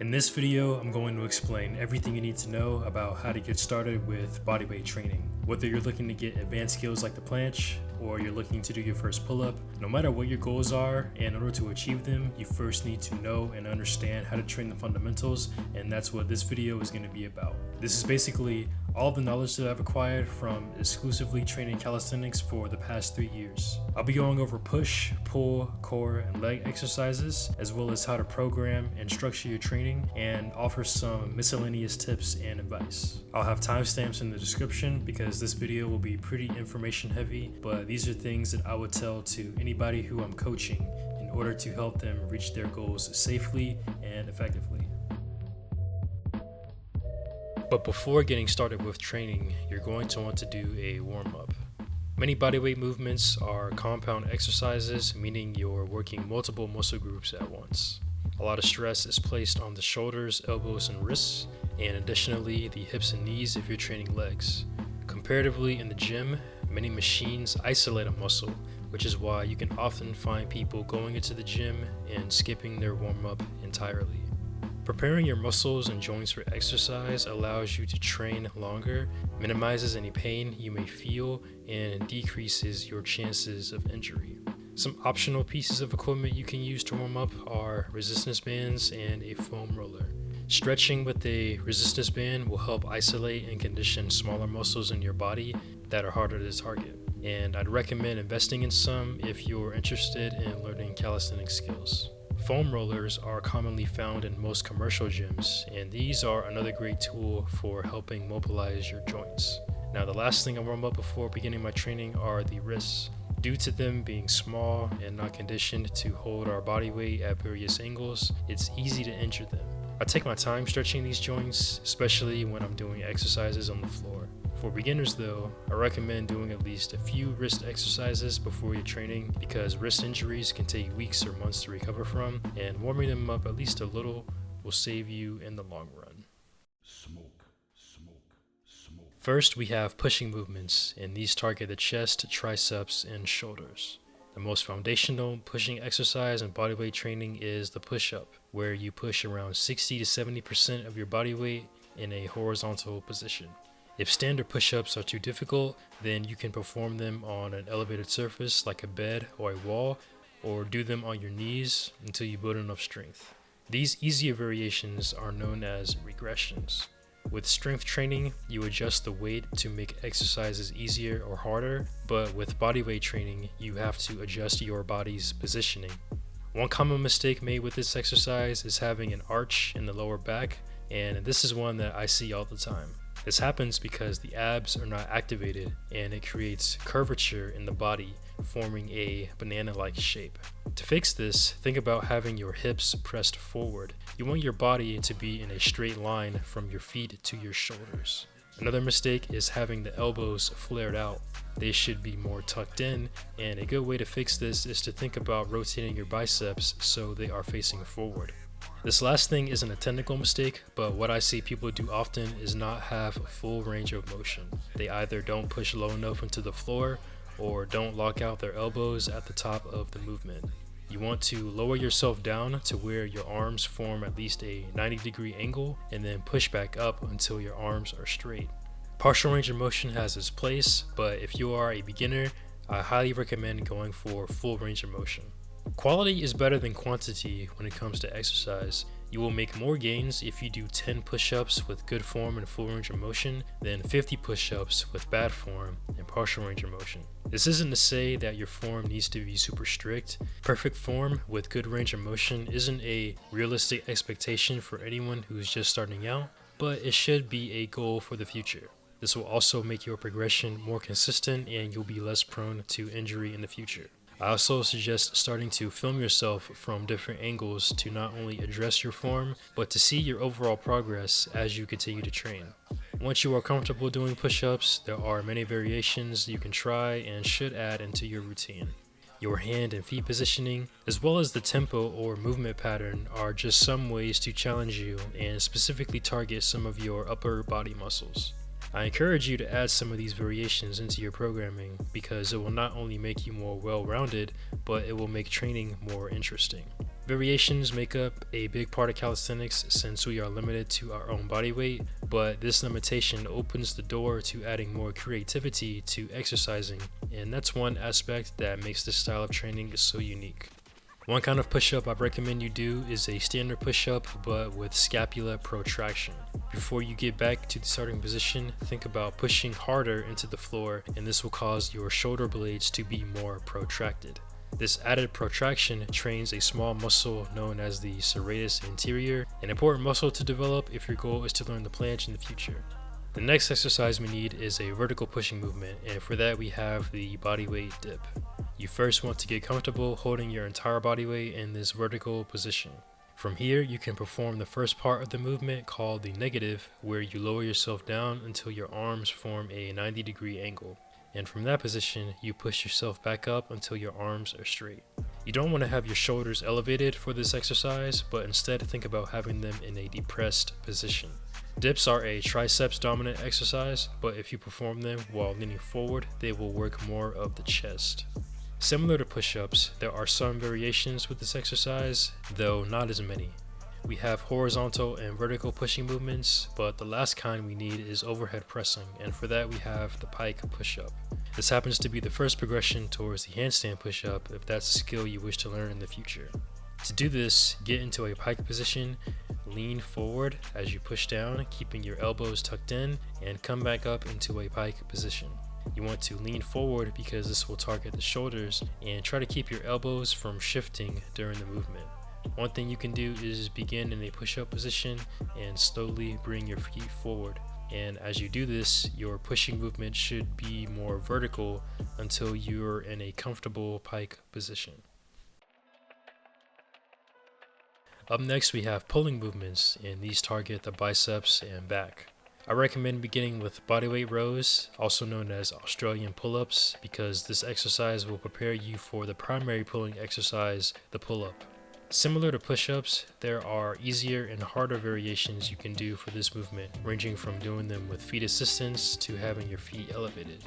In this video, I'm going to explain everything you need to know about how to get started with bodyweight training. Whether you're looking to get advanced skills like the planche, or you're looking to do your first pull-up, no matter what your goals are, in order to achieve them, you first need to know and understand how to train the fundamentals, and that's what this video is going to be about. This is basically all the knowledge that I've acquired from exclusively training calisthenics for the past 3 years. I'll be going over push, pull, core, and leg exercises, as well as how to program and structure your training, and offer some miscellaneous tips and advice. I'll have timestamps in the description because this video will be pretty information heavy, but these are things that I would tell to anybody who I'm coaching in order to help them reach their goals safely and effectively. But before getting started with training, you're going to want to do a warm-up. Many bodyweight movements are compound exercises, meaning you're working multiple muscle groups at once. A lot of stress is placed on the shoulders, elbows, and wrists, and additionally the hips and knees if you're training legs. Comparatively in the gym, many machines isolate a muscle, which is why you can often find people going into the gym and skipping their warm-up entirely. Preparing your muscles and joints for exercise allows you to train longer, minimizes any pain you may feel, and decreases your chances of injury. Some optional pieces of equipment you can use to warm up are resistance bands and a foam roller. Stretching with a resistance band will help isolate and condition smaller muscles in your body that are harder to target. And I'd recommend investing in some if you're interested in learning calisthenics skills. Foam rollers are commonly found in most commercial gyms, and these are another great tool for helping mobilize your joints. Now, the last thing I warm up before beginning my training are the wrists. Due to them being small and not conditioned to hold our body weight at various angles, it's easy to injure them. I take my time stretching these joints, especially when I'm doing exercises on the floor. For beginners though, I recommend doing at least a few wrist exercises before your training because wrist injuries can take weeks or months to recover from, and warming them up at least a little will save you in the long run. First, we have pushing movements, and these target the chest, triceps, and shoulders. The most foundational pushing exercise in bodyweight training is the push-up, where you push around 60 to 70% of your body weight in a horizontal position. If standard push-ups are too difficult, then you can perform them on an elevated surface like a bed or a wall, or do them on your knees until you build enough strength. These easier variations are known as regressions. With strength training, you adjust the weight to make exercises easier or harder, but with bodyweight training, you have to adjust your body's positioning. One common mistake made with this exercise is having an arch in the lower back, and this is one that I see all the time. This happens because the abs are not activated and it creates curvature in the body, forming a banana-like shape. To fix this, think about having your hips pressed forward. You want your body to be in a straight line from your feet to your shoulders. Another mistake is having the elbows flared out. They should be more tucked in, and a good way to fix this is to think about rotating your biceps so they are facing forward. This last thing isn't a technical mistake, but what I see people do often is not have a full range of motion. They either don't push low enough into the floor or don't lock out their elbows at the top of the movement. You want to lower yourself down to where your arms form at least a 90-degree angle and then push back up until your arms are straight. Partial range of motion has its place, but if you are a beginner, I highly recommend going for full range of motion. Quality is better than quantity when it comes to exercise. You will make more gains if you do 10 push-ups with good form and full range of motion than 50 push-ups with bad form and partial range of motion. This isn't to say that your form needs to be super strict. Perfect form with good range of motion isn't a realistic expectation for anyone who's just starting out, but it should be a goal for the future. This will also make your progression more consistent and you'll be less prone to injury in the future. I also suggest starting to film yourself from different angles to not only address your form, but to see your overall progress as you continue to train. Once you are comfortable doing push-ups, there are many variations you can try and should add into your routine. Your hand and feet positioning, as well as the tempo or movement pattern, are just some ways to challenge you and specifically target some of your upper body muscles. I encourage you to add some of these variations into your programming because it will not only make you more well-rounded, but it will make training more interesting. Variations make up a big part of calisthenics since we are limited to our own body weight, but this limitation opens the door to adding more creativity to exercising, and that's one aspect that makes this style of training so unique. One kind of push-up I recommend you do is a standard push-up but with scapula protraction. Before you get back to the starting position, think about pushing harder into the floor, and this will cause your shoulder blades to be more protracted. This added protraction trains a small muscle known as the serratus anterior, an important muscle to develop if your goal is to learn the planche in the future. The next exercise we need is a vertical pushing movement, and for that we have the bodyweight dip. You first want to get comfortable holding your entire body weight in this vertical position. From here, you can perform the first part of the movement called the negative, where you lower yourself down until your arms form a 90-degree angle. And from that position, you push yourself back up until your arms are straight. You don't want to have your shoulders elevated for this exercise, but instead think about having them in a depressed position. Dips are a triceps dominant exercise, but if you perform them while leaning forward, they will work more of the chest. Similar to push-ups, there are some variations with this exercise, though not as many. We have horizontal and vertical pushing movements, but the last kind we need is overhead pressing, and for that we have the pike push-up. This happens to be the first progression towards the handstand push-up if that's a skill you wish to learn in the future. To do this, get into a pike position, lean forward as you push down, keeping your elbows tucked in, and come back up into a pike position. You want to lean forward because this will target the shoulders, and try to keep your elbows from shifting during the movement. One thing you can do is begin in a push-up position and slowly bring your feet forward. And as you do this, your pushing movement should be more vertical until you're in a comfortable pike position. Up next, we have pulling movements, and these target the biceps and back. I recommend beginning with bodyweight rows, also known as Australian pull-ups, because this exercise will prepare you for the primary pulling exercise, the pull-up. Similar to push-ups, there are easier and harder variations you can do for this movement, ranging from doing them with feet assistance to having your feet elevated.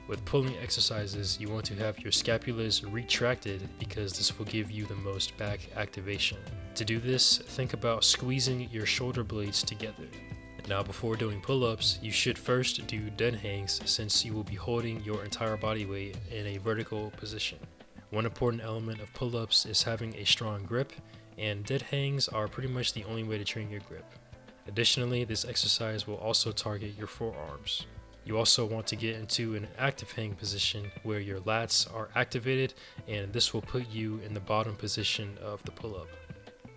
With pulling exercises, you want to have your scapulas retracted because this will give you the most back activation. To do this, think about squeezing your shoulder blades together. Now, before doing pull-ups, you should first do dead hangs since you will be holding your entire body weight in a vertical position. One important element of pull-ups is having a strong grip, and dead hangs are pretty much the only way to train your grip. Additionally, this exercise will also target your forearms. You also want to get into an active hang position where your lats are activated, and this will put you in the bottom position of the pull-up.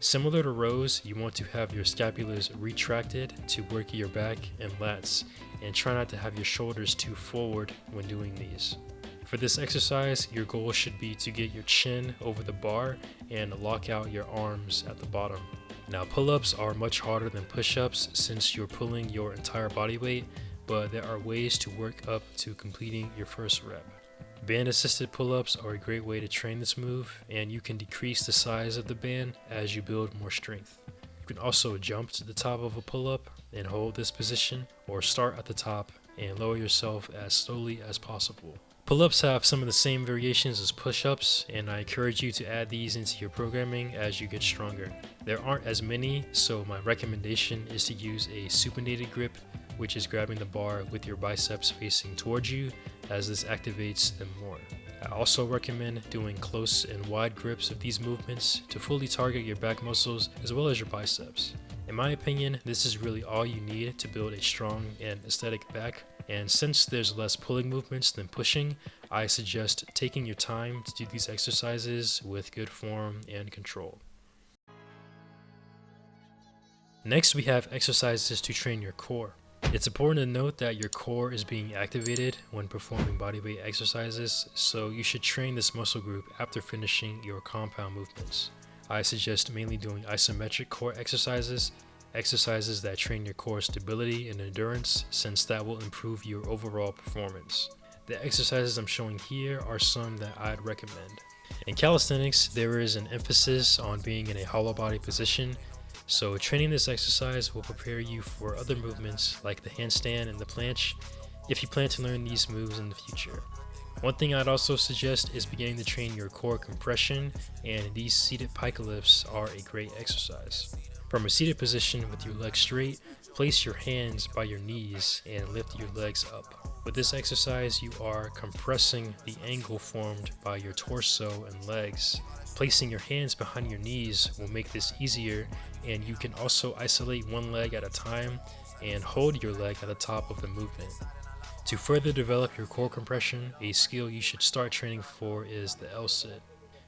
Similar to rows, you want to have your scapulas retracted to work your back and lats, and try not to have your shoulders too forward when doing these. For this exercise, your goal should be to get your chin over the bar and lock out your arms at the bottom. Now, pull-ups are much harder than push-ups since you're pulling your entire body weight, but there are ways to work up to completing your first rep. Band-assisted pull-ups are a great way to train this move, and you can decrease the size of the band as you build more strength. You can also jump to the top of a pull-up and hold this position, or start at the top and lower yourself as slowly as possible. Pull-ups have some of the same variations as push-ups, and I encourage you to add these into your programming as you get stronger. There aren't as many, so my recommendation is to use a supinated grip, which is grabbing the bar with your biceps facing towards you, as this activates them more. I also recommend doing close and wide grips of these movements to fully target your back muscles as well as your biceps. In my opinion, this is really all you need to build a strong and aesthetic back, and since there's less pulling movements than pushing, I suggest taking your time to do these exercises with good form and control. Next, we have exercises to train your core. It's important to note that your core is being activated when performing bodyweight exercises, so you should train this muscle group after finishing your compound movements. I suggest mainly doing isometric core exercises that train your core stability and endurance, since that will improve your overall performance. The exercises I'm showing here are some that I'd recommend. In calisthenics, there is an emphasis on being in a hollow body position, So training this exercise will prepare you for other movements like the handstand and the planche if you plan to learn these moves in the future. One thing I'd also suggest is beginning to train your core compression, and these seated pike lifts are a great exercise. From a seated position with your legs straight, place your hands by your knees and lift your legs up. With this exercise, you are compressing the angle formed by your torso and legs. Placing your hands behind your knees will make this easier, and you can also isolate one leg at a time and hold your leg at the top of the movement. To further develop your core compression, a skill you should start training for is the L-sit.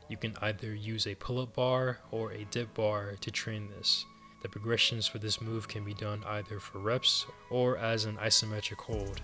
You can either use a pull-up bar or a dip bar to train this. The progressions for this move can be done either for reps or as an isometric hold.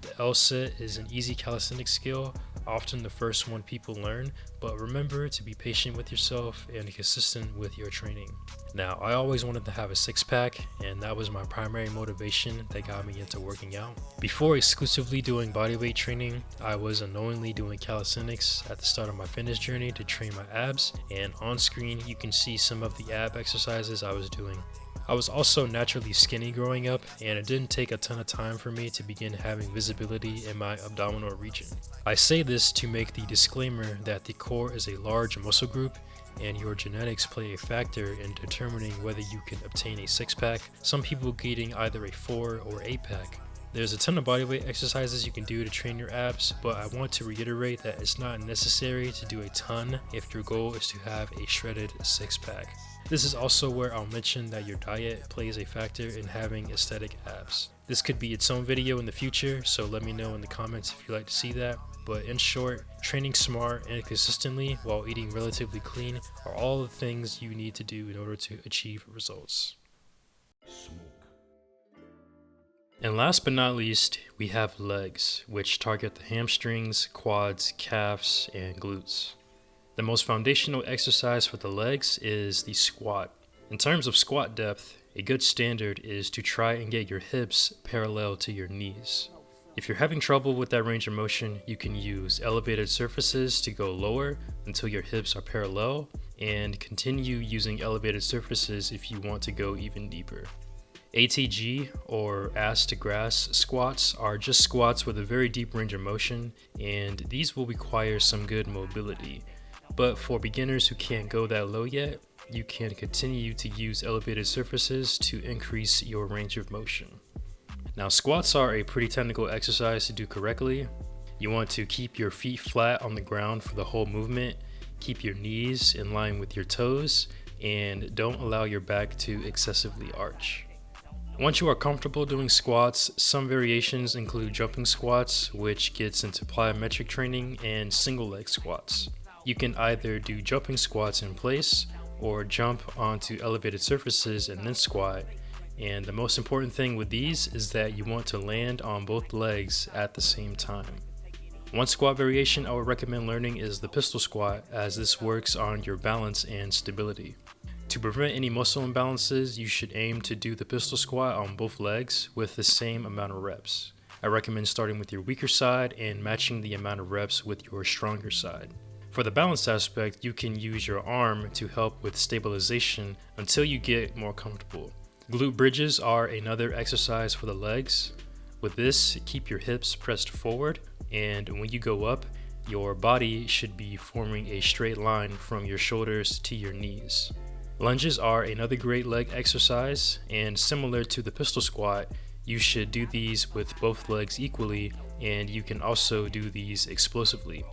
The L-sit is an easy calisthenics skill, often the first one people learn, but remember to be patient with yourself and consistent with your training. Now, I always wanted to have a six-pack, and that was my primary motivation that got me into working out. Before exclusively doing bodyweight training, I was unknowingly doing calisthenics at the start of my fitness journey to train my abs, and on screen you can see some of the ab exercises I was doing. I was also naturally skinny growing up, and it didn't take a ton of time for me to begin having visibility in my abdominal region. I say this to make the disclaimer that the core is a large muscle group, and your genetics play a factor in determining whether you can obtain a six-pack, some people getting either a 4 or 8-pack. There's a ton of bodyweight exercises you can do to train your abs, but I want to reiterate that it's not necessary to do a ton if your goal is to have a shredded six-pack. This is also where I'll mention that your diet plays a factor in having aesthetic abs. This could be its own video in the future, so let me know in the comments if you'd like to see that. But in short, training smart and consistently while eating relatively clean are all the things you need to do in order to achieve results. And last but not least, we have legs, which target the hamstrings, quads, calves, and glutes. The most foundational exercise for the legs is the squat. In terms of squat depth, a good standard is to try and get your hips parallel to your knees. If you're having trouble with that range of motion, you can use elevated surfaces to go lower until your hips are parallel, and continue using elevated surfaces if you want to go even deeper. ATG, or ass to grass squats, are just squats with a very deep range of motion, and these will require some good mobility. But for beginners who can't go that low yet, you can continue to use elevated surfaces to increase your range of motion. Now, squats are a pretty technical exercise to do correctly. You want to keep your feet flat on the ground for the whole movement, keep your knees in line with your toes, and don't allow your back to excessively arch. Once you are comfortable doing squats, some variations include jumping squats, which gets into plyometric training, and single leg squats. You can either do jumping squats in place or jump onto elevated surfaces and then squat. And the most important thing with these is that you want to land on both legs at the same time. One squat variation I would recommend learning is the pistol squat, as this works on your balance and stability. To prevent any muscle imbalances, you should aim to do the pistol squat on both legs with the same amount of reps. I recommend starting with your weaker side and matching the amount of reps with your stronger side. For the balance aspect, you can use your arm to help with stabilization until you get more comfortable. Glute bridges are another exercise for the legs. With this, keep your hips pressed forward, and when you go up, your body should be forming a straight line from your shoulders to your knees. Lunges are another great leg exercise, and similar to the pistol squat, you should do these with both legs equally, and you can also do these explosively.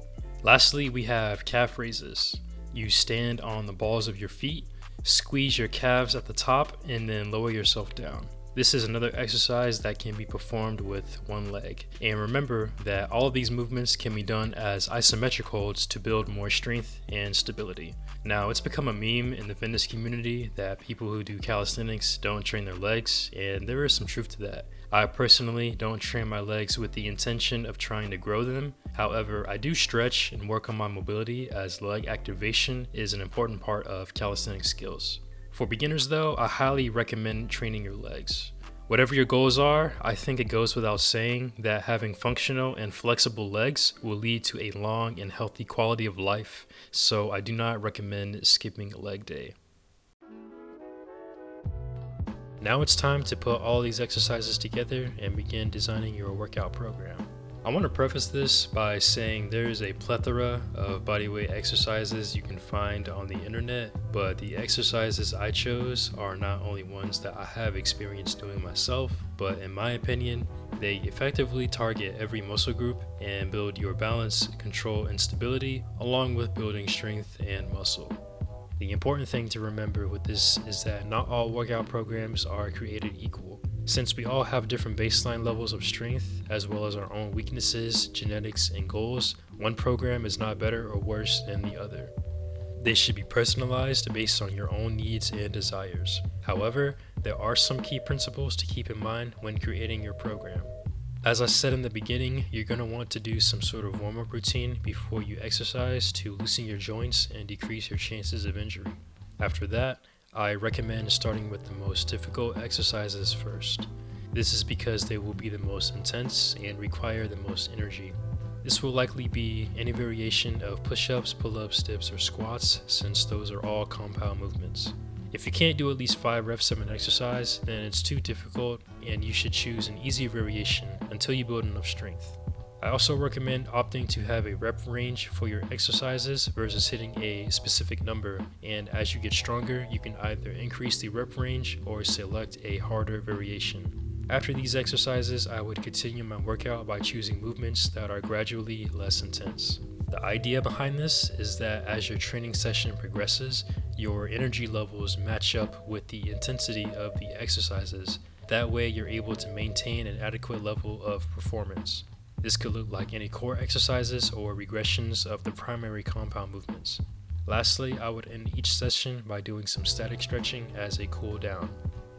Lastly, we have calf raises. You stand on the balls of your feet, squeeze your calves at the top, and then lower yourself down. This is another exercise that can be performed with one leg. And remember that all of these movements can be done as isometric holds to build more strength and stability. Now, it's become a meme in the fitness community that people who do calisthenics don't train their legs, and there is some truth to that. I personally don't train my legs with the intention of trying to grow them. However, I do stretch and work on my mobility, as leg activation is an important part of calisthenics skills. For beginners though, I highly recommend training your legs. Whatever your goals are, I think it goes without saying that having functional and flexible legs will lead to a long and healthy quality of life, so I do not recommend skipping leg day. Now it's time to put all these exercises together and begin designing your workout program. I want to preface this by saying there is a plethora of bodyweight exercises you can find on the internet, but the exercises I chose are not only ones that I have experience doing myself, but in my opinion, they effectively target every muscle group and build your balance, control, and stability, along with building strength and muscle. The important thing to remember with this is that not all workout programs are created equal. Since we all have different baseline levels of strength, as well as our own weaknesses, genetics, and goals, one program is not better or worse than the other. They should be personalized based on your own needs and desires. However, there are some key principles to keep in mind when creating your program. As I said in the beginning, you're going to want to do some sort of warm-up routine before you exercise to loosen your joints and decrease your chances of injury. After that, I recommend starting with the most difficult exercises first. This is because they will be the most intense and require the most energy. This will likely be any variation of push-ups, pull-ups, dips, or squats, since those are all compound movements. If you can't do at least 5 reps of an exercise, then it's too difficult and you should choose an easy variation until you build enough strength. I also recommend opting to have a rep range for your exercises versus hitting a specific number, and as you get stronger, you can either increase the rep range or select a harder variation. After these exercises, I would continue my workout by choosing movements that are gradually less intense. The idea behind this is that as your training session progresses, your energy levels match up with the intensity of the exercises. That way, you're able to maintain an adequate level of performance. This could look like any core exercises or regressions of the primary compound movements. Lastly, I would end each session by doing some static stretching as a cool down.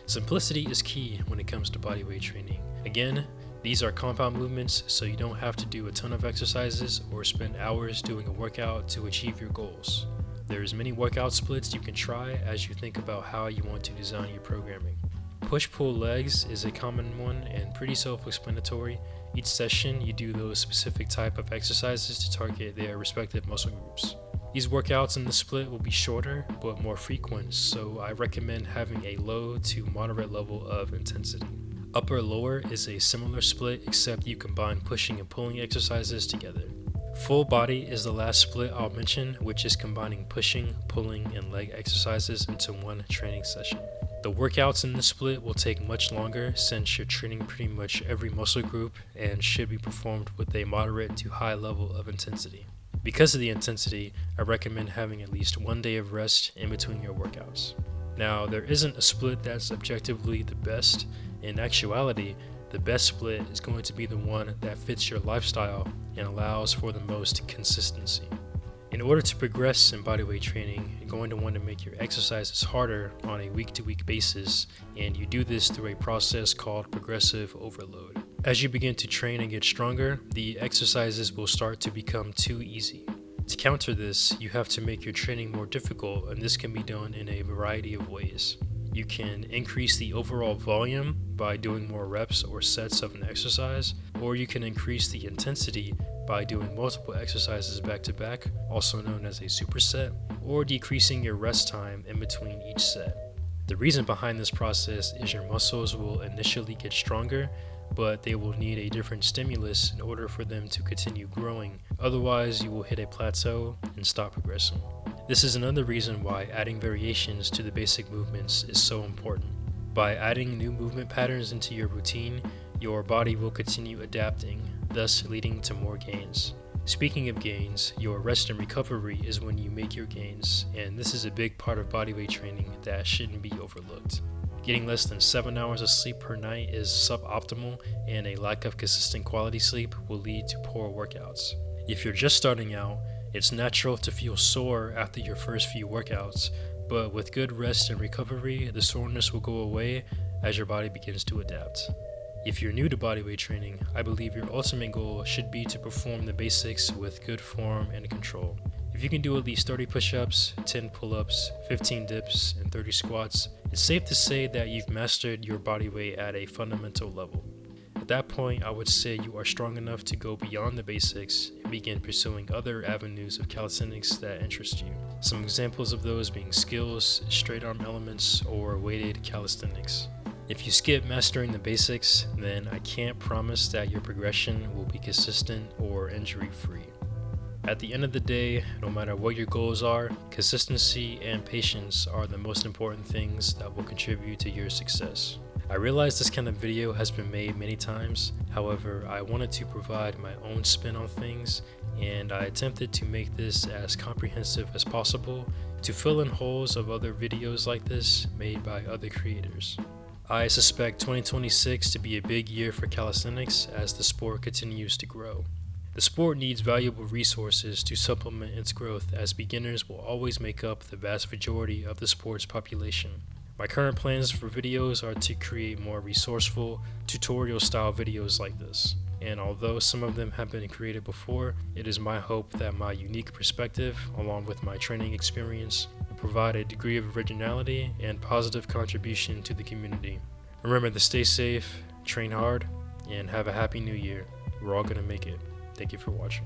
Simplicity is key when it comes to bodyweight training. Again, these are compound movements, so you don't have to do a ton of exercises or spend hours doing a workout to achieve your goals. There's many workout splits you can try as you think about how you want to design your programming. Push-pull legs is a common one and pretty self-explanatory. Each session, you do those specific type of exercises to target their respective muscle groups. These workouts in the split will be shorter but more frequent, so I recommend having a low to moderate level of intensity. Upper-lower is a similar split, except you combine pushing and pulling exercises together. Full body is the last split I'll mention, which is combining pushing, pulling, and leg exercises into one training session. The workouts in this split will take much longer since you're training pretty much every muscle group and should be performed with a moderate to high level of intensity. Because of the intensity, I recommend having at least 1 day of rest in between your workouts. Now, there isn't a split that's objectively the best. In actuality, the best split is going to be the one that fits your lifestyle and allows for the most consistency. In order to progress in bodyweight training, you're going to want to make your exercises harder on a week-to-week basis, and you do this through a process called progressive overload. As you begin to train and get stronger, the exercises will start to become too easy. To counter this, you have to make your training more difficult, and this can be done in a variety of ways. You can increase the overall volume by doing more reps or sets of an exercise, or you can increase the intensity by doing multiple exercises back to back, also known as a superset, or decreasing your rest time in between each set. The reason behind this process is your muscles will initially get stronger, but they will need a different stimulus in order for them to continue growing. Otherwise, you will hit a plateau and stop progressing. This is another reason why adding variations to the basic movements is so important. By adding new movement patterns into your routine, your body will continue adapting, thus leading to more gains. Speaking of gains, your rest and recovery is when you make your gains, and this is a big part of bodyweight training that shouldn't be overlooked. Getting less than 7 hours of sleep per night is suboptimal, and a lack of consistent quality sleep will lead to poor workouts. If you're just starting out, it's natural to feel sore after your first few workouts, but with good rest and recovery, the soreness will go away as your body begins to adapt. If you're new to bodyweight training, I believe your ultimate goal should be to perform the basics with good form and control. If you can do at least 30 push-ups, 10 pull-ups, 15 dips, and 30 squats, it's safe to say that you've mastered your body weight at a fundamental level. At that point, I would say you are strong enough to go beyond the basics and begin pursuing other avenues of calisthenics that interest you. Some examples of those being skills, straight arm elements, or weighted calisthenics. If you skip mastering the basics, then I can't promise that your progression will be consistent or injury-free. At the end of the day, no matter what your goals are, consistency and patience are the most important things that will contribute to your success. I realize this kind of video has been made many times, however, I wanted to provide my own spin on things, and I attempted to make this as comprehensive as possible to fill in holes of other videos like this made by other creators. I suspect 2026 to be a big year for calisthenics as the sport continues to grow. The sport needs valuable resources to supplement its growth, as beginners will always make up the vast majority of the sport's population. My current plans for videos are to create more resourceful, tutorial-style videos like this. And although some of them have been created before, it is my hope that my unique perspective, along with my training experience, will provide a degree of originality and positive contribution to the community. Remember to stay safe, train hard, and have a happy new year. We're all gonna make it. Thank you for watching.